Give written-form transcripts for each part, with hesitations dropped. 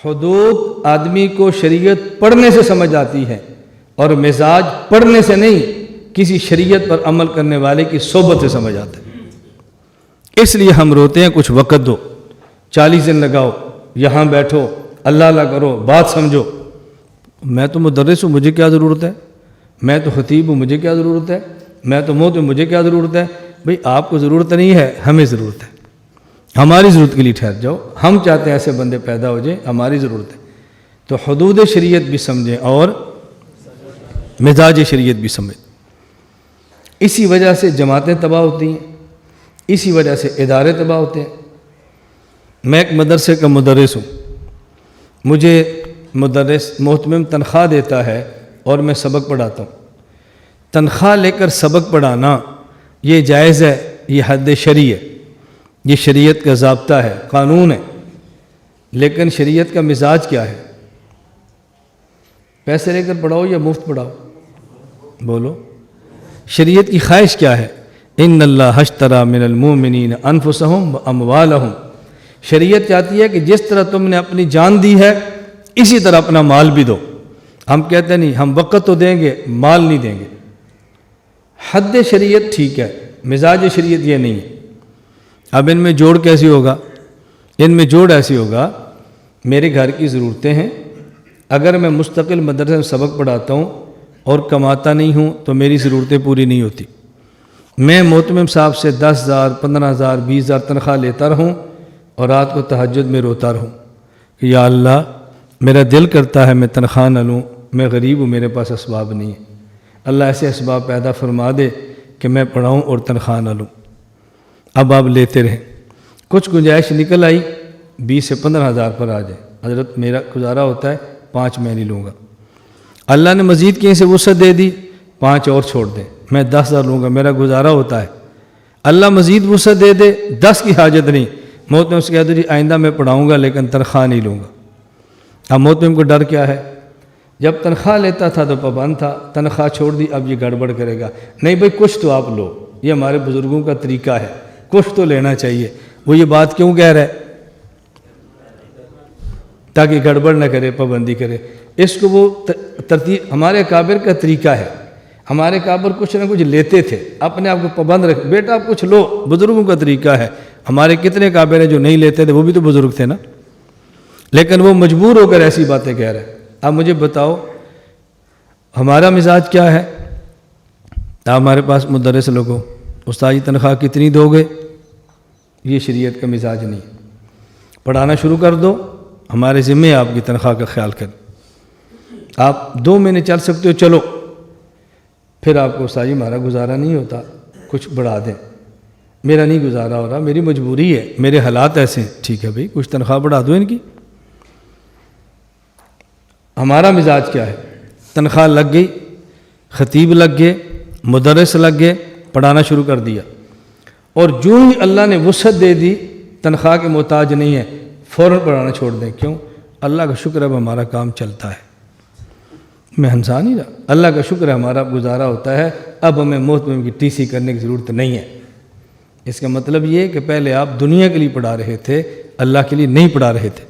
حدود آدمی کو شریعت پڑھنے سے سمجھ آتی ہے اور مزاج پڑھنے سے نہیں، کسی شریعت پر عمل کرنے والے کی صحبت سے سمجھ آتا ہے۔ اس لیے ہم روتے ہیں کچھ وقت دو، 40 دن لگاؤ، یہاں بیٹھو، اللہ اللہ کرو، بات سمجھو۔ میں تو مدرس ہوں، مجھے کیا ضرورت ہے؟ میں تو خطیب ہوں، مجھے کیا ضرورت ہے؟ میں تو موت ہوں، مجھے کیا ضرورت ہے؟ بھئی آپ کو ضرورت نہیں ہے، ہمیں ضرورت ہے۔ ہماری ضرورت کے لیے ٹھہر جاؤ، ہم چاہتے ہیں ایسے بندے پیدا ہو جائیں، ہماری ضرورت ہے۔ تو حدود شریعت بھی سمجھیں اور مزاج شریعت بھی سمجھیں۔ اسی وجہ سے جماعتیں تباہ ہوتی ہیں، اسی وجہ سے ادارے تباہ ہوتے ہیں۔ میں ایک مدرسے کا مدرس ہوں، مجھے مدرس محتمم تنخواہ دیتا ہے اور میں سبق پڑھاتا ہوں۔ تنخواہ لے کر سبق پڑھانا یہ جائز ہے، یہ حد شرعی ہے، یہ شریعت کا ضابطہ ہے، قانون ہے۔ لیکن شریعت کا مزاج کیا ہے؟ پیسے لے کر پڑھاؤ یا مفت پڑھاؤ؟ بولو، شریعت کی خواہش کیا ہے؟ ان اللہ اشتری من المؤمنین انفسہم واموالہم۔ شریعت چاہتی ہے کہ جس طرح تم نے اپنی جان دی ہے اسی طرح اپنا مال بھی دو۔ ہم کہتے ہیں نہیں، ہم وقت تو دیں گے، مال نہیں دیں گے۔ حد شریعت ٹھیک ہے، مزاج شریعت یہ نہیں ہے۔ اب ان میں جوڑ کیسے ہوگا؟ ان میں جوڑ ایسی ہوگا، میرے گھر کی ضرورتیں ہیں، اگر میں مستقل مدرسے میں سبق پڑھاتا ہوں اور کماتا نہیں ہوں تو میری ضرورتیں پوری نہیں ہوتی۔ میں محتمم صاحب سے 10,000 15,000 20,000 تنخواہ لیتا رہوں اور رات کو تہجد میں روتا رہوں کہ یا اللہ میرا دل کرتا ہے میں تنخواہ نہ لوں، میں غریب ہوں، میرے پاس اسباب نہیں ہے، اللہ ایسے اسباب پیدا فرما دے کہ میں پڑھاؤں اور تنخواہ نہ لوں۔ اب آپ لیتے رہیں، کچھ گنجائش نکل آئی 20 سے 15,000 پر آ جائے، حضرت میرا گزارا ہوتا ہے 5 میں نہیں لوں گا۔ اللہ نے مزید کہیں سے وسعت دے دی، 5 اور چھوڑ دیں، میں 10,000 لوں گا، میرا گزارا ہوتا ہے۔ اللہ مزید وسعت دے دے، 10 کی حاجت نہیں، محتمم سے کہہ دو جی آئندہ میں پڑھاؤں گا لیکن تنخواہ نہیں لوں گا۔ اب محتمم کو ڈر کیا ہے؟ جب تنخواہ لیتا تھا تو پابند تھا، تنخواہ چھوڑ دی اب یہ گڑبڑ کرے گا۔ نہیں بھئی کچھ تو آپ لو، یہ ہمارے بزرگوں کا طریقہ ہے، کچھ تو لینا چاہیے۔ وہ یہ بات کیوں کہہ رہا ہے؟ تاکہ گڑبڑ نہ کرے، پابندی کرے۔ اس کو وہ ترتیب ہمارے اکابر کا طریقہ ہے۔ ہمارے اکابر کچھ نہ کچھ لیتے تھے، اپنے آپ کو پابند رکھ، بیٹا آپ کچھ لو، بزرگوں کا طریقہ ہے۔ ہمارے کتنے اکابر ہیں جو نہیں لیتے تھے، وہ بھی تو بزرگ تھے نا، لیکن وہ مجبور ہو کر ایسی باتیں کہہ رہے ہیں۔ اب مجھے بتاؤ ہمارا مزاج کیا ہے؟ آپ ہمارے پاس مدرس لوگوں، استاد جی تنخواہ کتنی دو گے؟ یہ شریعت کا مزاج نہیں۔ پڑھانا شروع کر دو، ہمارے ذمہ آپ کی تنخواہ کا خیال کریں۔ آپ 2 مہینے چل سکتے ہو، چلو، پھر آپ کو استاد جی ہمارا گزارا نہیں ہوتا، کچھ بڑھا دیں۔ میرا نہیں گزارا ہو رہا، میری مجبوری ہے، میرے حالات ایسے ہیں۔ ٹھیک ہے بھائی، کچھ تنخواہ بڑھا دو ان کی۔ ہمارا مزاج کیا ہے؟ تنخواہ لگ گئی، خطیب لگ گئے، مدرس لگ گئے، پڑھانا شروع کر دیا، اور جو ہی اللہ نے وسعت دے دی، تنخواہ کے محتاج نہیں ہے، فوراً پڑھانا چھوڑ دیں۔ کیوں؟ اللہ کا شکر ہے اب ہمارا کام چلتا ہے، میں ہنسا نہیں رہا، اللہ کا شکر ہے ہمارا گزارا ہوتا ہے، اب ہمیں محتمم کی TC کرنے کی ضرورت نہیں ہے۔ اس کا مطلب یہ ہے کہ پہلے آپ دنیا کے لیے پڑھا رہے تھے، اللہ کے لیے نہیں پڑھا رہے تھے۔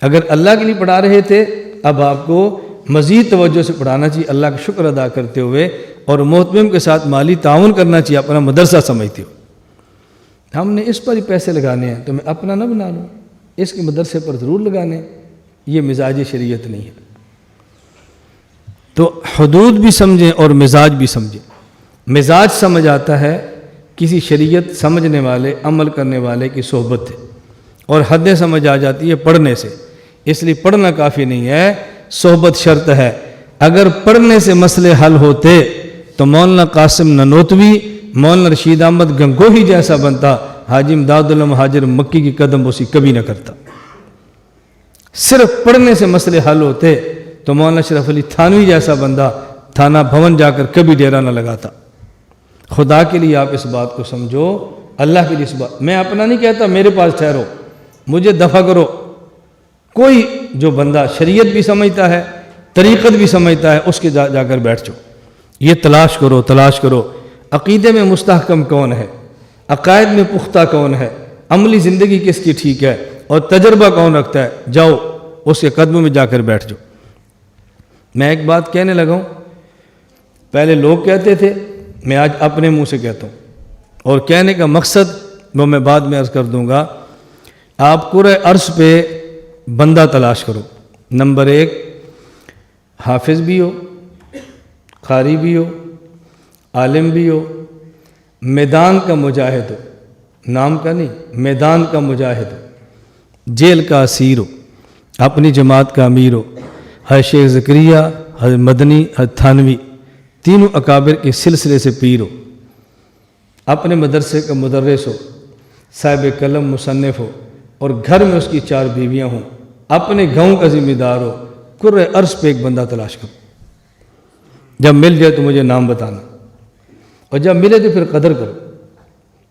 اگر اللہ کے لیے پڑھا رہے تھے، اب آپ کو مزید توجہ سے پڑھانا چاہیے، اللہ کا شکر ادا کرتے ہوئے، اور محتمم کے ساتھ مالی تعاون کرنا چاہیے، اپنا مدرسہ سمجھتے ہو۔ ہم نے اس پر ہی پیسے لگانے ہیں تو میں اپنا نہ بنا لوں، اس کے مدرسے پر ضرور لگانے ہیں۔ یہ مزاج شریعت نہیں ہے۔ تو حدود بھی سمجھیں اور مزاج بھی سمجھیں۔ مزاج سمجھ آتا ہے کسی شریعت سمجھنے والے، عمل کرنے والے کی صحبت ہے، اور حدیں سمجھ آ جاتی ہے پڑھنے سے۔ اس لیے پڑھنا کافی نہیں ہے، صحبت شرط ہے۔ اگر پڑھنے سے مسئلے حل ہوتے تو مولانا قاسم ننوتوی، مولانا رشید احمد گنگوہی جیسا بنتا، حاجی امداد اللہ مہاجر مکی کی قدم بوسی کبھی نہ کرتا۔ صرف پڑھنے سے مسئلے حل ہوتے تو مولانا شرف علی تھانوی جیسا بندہ تھانہ بھون جا کر کبھی ڈیرا نہ لگاتا۔ خدا کے لیے آپ اس بات کو سمجھو، اللہ کے لیے اس بات، میں اپنا نہیں کہتا میرے پاس ٹھہرو، مجھے دفع کرو۔ کوئی جو بندہ شریعت بھی سمجھتا ہے، طریقت بھی سمجھتا ہے، اس کے جا کر بیٹھ جاؤ۔ یہ تلاش کرو، تلاش کرو، عقیدے میں مستحکم کون ہے، عقائد میں پختہ کون ہے، عملی زندگی کس کی ٹھیک ہے، اور تجربہ کون رکھتا ہے۔ جاؤ اس کے قدموں میں جا کر بیٹھ جاؤ۔ میں ایک بات کہنے لگا ہوں، پہلے لوگ کہتے تھے، میں آج اپنے منہ سے کہتا ہوں، اور کہنے کا مقصد وہ میں بعد میں عرض کر دوں گا۔ آپ کرۂ ارض پہ بندہ تلاش کرو، نمبر 1 حافظ بھی ہو، قاری بھی ہو، عالم بھی ہو، میدان کا مجاہد ہو، نام کا نہیں، میدان کا مجاہد ہو، جیل کا اسیر ہو، اپنی جماعت کا امیر ہو، حضرت شیخ زکریا، حضرت مدنی، حضرت تھانوی، تینوں اکابر کے سلسلے سے پیر ہو، اپنے مدرسے کا مدرس ہو، صاحب قلم مصنف ہو، اور گھر میں اس کی 4 بیویاں ہوں، اپنے گاؤں کا ذمہ دار ہو، کرۂ ارض پہ ایک بندہ تلاش کرو۔ جب مل جائے تو مجھے نام بتانا، اور جب ملے تو پھر قدر کرو،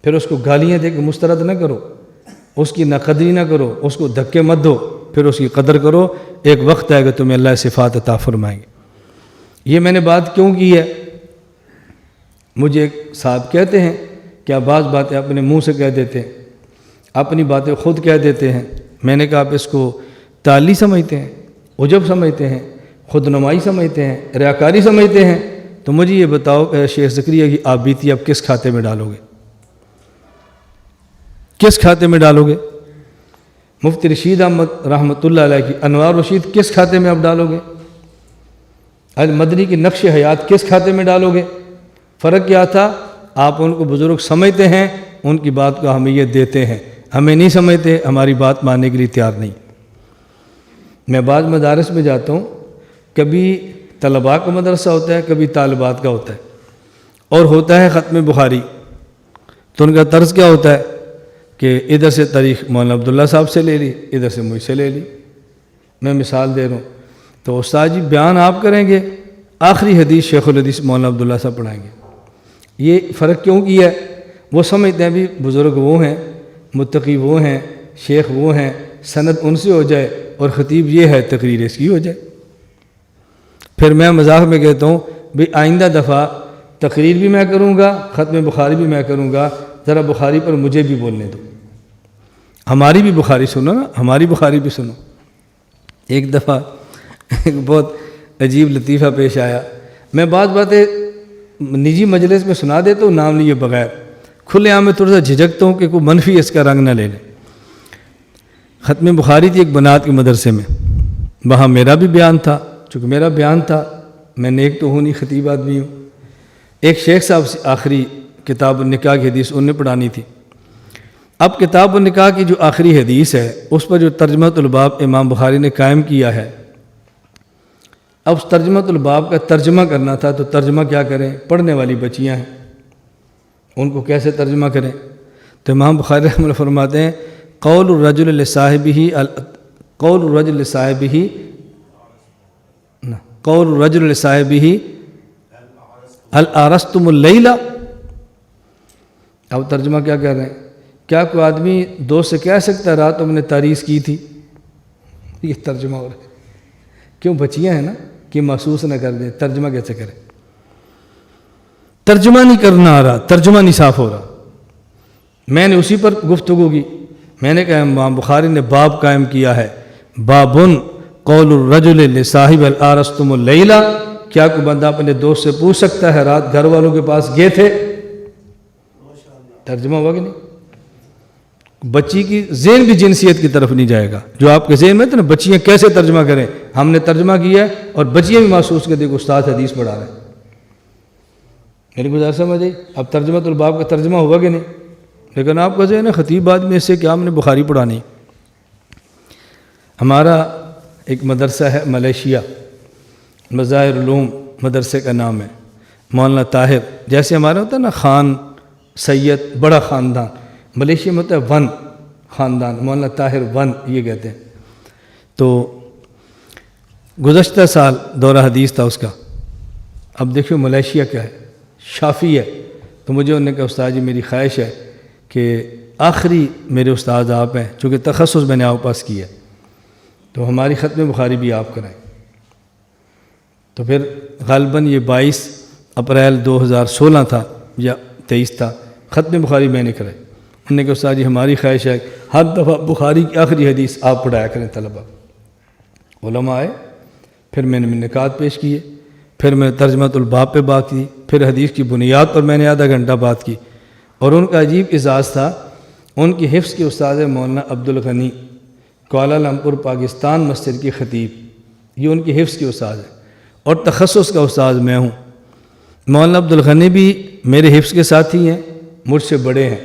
پھر اس کو گالیاں دے کے مسترد نہ کرو، اس کی ناقدری نہ کرو، اس کو دھکے مت دو، پھر اس کی قدر کرو۔ ایک وقت آئے گا تمہیں اللہ صفات عطا فرمائیں گے۔ یہ میں نے بات کیوں کی ہے؟ مجھے ایک صاحب کہتے ہیں کیا بعض باتیں اپنے منہ سے کہہ دیتے ہیں، اپنی باتیں خود کہہ دیتے ہیں۔ میں نے کہا آپ اس کو تعلی سمجھتے ہیں، عجب سمجھتے ہیں، خود نمائی سمجھتے ہیں، ریاکاری سمجھتے ہیں؟ تو مجھے یہ بتاؤ کہ شیخ زکریا کی آپ بیتی اب کس کھاتے میں ڈالو گے؟ کس کھاتے میں ڈالو گے؟ مفتی رشید احمد رحمۃ اللہ علیہ کی انوار رشید کس کھاتے میں اب ڈالو گے؟ مدنی کی نقش حیات کس کھاتے میں ڈالو گے؟ فرق کیا تھا؟ آپ ان کو بزرگ سمجھتے ہیں، ان کی بات کو اہمیت دیتے ہیں، ہمیں نہیں سمجھتے، ہماری بات ماننے کے لیے تیار نہیں۔ میں بعض مدارس میں جاتا ہوں، کبھی طلباء کا مدرسہ ہوتا ہے، کبھی طالبات کا ہوتا ہے، اور ہوتا ہے ختم بخاری، تو ان کا طرز کیا ہوتا ہے کہ ادھر سے تاریخ مولانا عبداللہ صاحب سے لے لی، ادھر سے مجھ سے لے لی۔ میں مثال دے رہا ہوں، تو استاد جی بیان آپ کریں گے، آخری حدیث شیخ الحدیث مولانا عبداللہ صاحب پڑھائیں گے۔ یہ فرق کیوں کیا ہے؟ وہ سمجھتے ہیں بھی بزرگ وہ ہیں، متقی وہ ہیں، شیخ وہ ہیں، سند ان سے ہو جائے، اور خطیب یہ ہے تقریر اس کی ہو جائے۔ پھر میں مذاق میں کہتا ہوں بھی آئندہ دفعہ تقریر بھی میں کروں گا، ختم بخاری بھی میں کروں گا، ذرا بخاری پر مجھے بھی بولنے دو، ہماری بھی بخاری سنو نا، ہماری بخاری بھی سنو۔ ایک دفعہ ایک بہت عجیب لطیفہ پیش آیا، میں بعض باتیں نجی مجلس میں سنا دیتا ہوں نام لیے بغیر، کھلے عام میں تھوڑا سا جھجکتا ہوں کہ کوئی منفی اس کا رنگ نہ لے لے۔ ختم بخاری تھی ایک بنات کے مدرسے میں، وہاں میرا بھی بیان تھا، چونکہ میرا بیان تھا، میں نیک تو ہوں نہیں، خطیب آدمی ہوں۔ ایک شیخ صاحب سے آخری کتاب النکاح کی حدیث انہیں پڑھانی تھی۔ اب کتاب النکاح کی جو آخری حدیث ہے، اس پر جو ترجمۃ الباب امام بخاری نے قائم کیا ہے، اب اس ترجمۃ الباب کا ترجمہ کرنا تھا، تو ترجمہ کیا کریں؟ پڑھنے والی بچیاں ہیں، ان کو کیسے ترجمہ کریں؟ تو امام بخاری رحمہ اللہ فرماتے ہیں قول الرجل لصاحبہ قول الرجل لصاحبہ هل ارستم اللیلہ۔ اب ترجمہ کیا کہہ رہے ہیں؟ کیا کوئی آدمی دوست سے کہہ سکتا ہے رات تم نے تاریخ کی تھی؟ یہ ترجمہ ہو رہا ہے، کیوں بچیاں ہیں نا کہ محسوس نہ کر دیں، ترجمہ کیسے کریں؟ ترجمہ نہیں کرنا آ رہا، ترجمہ نہیں صاف ہو رہا۔ میں نے اسی پر گفتگو کی، میں نے کہا امام بخاری نے باب قائم کیا ہے، بابن قول الرجل لصاحب هل ارستم اللیلہ، کیا کوئی بندہ اپنے دوست سے پوچھ سکتا ہے رات گھر والوں کے پاس گئے تھے؟ ترجمہ ہوا کہ نہیں؟ بچی کی ذہن بھی جنسیت کی طرف نہیں جائے گا، جو آپ کے ذہن میں تھا نا بچیاں کیسے ترجمہ کریں، ہم نے ترجمہ کیا ہے، اور بچیاں بھی محسوس کرتے کہ استاد حدیث پڑھا رہے ہیں۔ میری گزارش سمجھ آئی؟ اب ترجمۃ الباب کا ترجمہ ہوا کہ نہیں؟ لیکن آپ کا ذہن ہے خطیب آدمی، اس سے کیا ہم نے بخاری پڑھانی۔ ہمارا ایک مدرسہ ہے ملیشیا، مظاہر علوم مدرسے کا نام ہے، مولانا طاہر، جیسے ہمارا ہوتا ہے نا خان سید بڑا خاندان، ملیشیا میں ہوتا ہے ون خاندان، مولانا طاہر ون یہ کہتے ہیں۔ تو گزشتہ سال دورہ حدیث تھا اس کا، اب دیکھو ملیشیا کیا ہے، شافی ہے، تو مجھے انہوں نے کہا استاد جی میری خواہش ہے کہ آخری میرے استاد آپ ہیں، چونکہ تخصص میں نے آپ پاس کیا ہے، تو ہماری ختم بخاری بھی آپ کرائیں۔ تو پھر غالباً یہ 22 اپریل 2016 تھا یا 23 تھا، ختم بخاری میں نے کرائی۔ انہوں نے کہا استاد جی ہماری خواہش ہے ہر دفعہ بخاری کی آخری حدیث آپ پڑھایا کریں طلبہ۔ علماء آئے، پھر میں نے نکات پیش کیے، پھر میں نے ترجمۃ الباب پہ بات کی، پھر حدیث کی بنیاد پر میں نے آدھا گھنٹہ بات کی۔ اور ان کا عجیب اعزاز تھا، ان کی حفظ کے استاد مولانا عبدالغنی، کوالالمپور پاکستان مسجد کی خطیب، یہ ان کی حفظ کے استاد ہیں، اور تخصص کا استاد میں ہوں۔ مولانا عبدالغنی بھی میرے حفظ کے ساتھی ہیں، مجھ سے بڑے ہیں،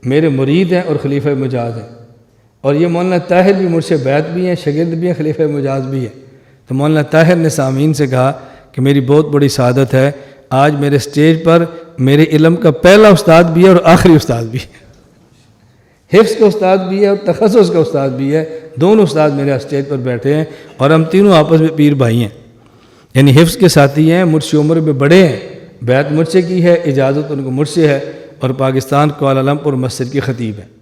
میرے مرید ہیں اور خلیفہ مجاز ہیں، اور یہ مولانا طاہر بھی مجھ سے بیعت بھی ہیں، شاگرد بھی ہیں، خلیفہ مجاز بھی ہیں۔ تو مولانا طاہر نے سامعین سے کہا کہ میری بہت بڑی سعادت ہے، آج میرے سٹیج پر میرے علم کا پہلا استاد بھی ہے اور آخری استاد بھی ہے، حفظ کا استاد بھی ہے اور تخصص کا استاد بھی ہے، دونوں استاد میرے اسٹیج پر بیٹھے ہیں، اور ہم تینوں آپس میں پیر بھائی ہیں، یعنی حفظ کے ساتھی ہیں، مجھ سے عمر میں بڑے ہیں، بیعت مجھ سے کی ہے، اجازت ان کو مجھ سے ہے، اور پاکستان کوالالمپور مسجد کی خطیب ہیں۔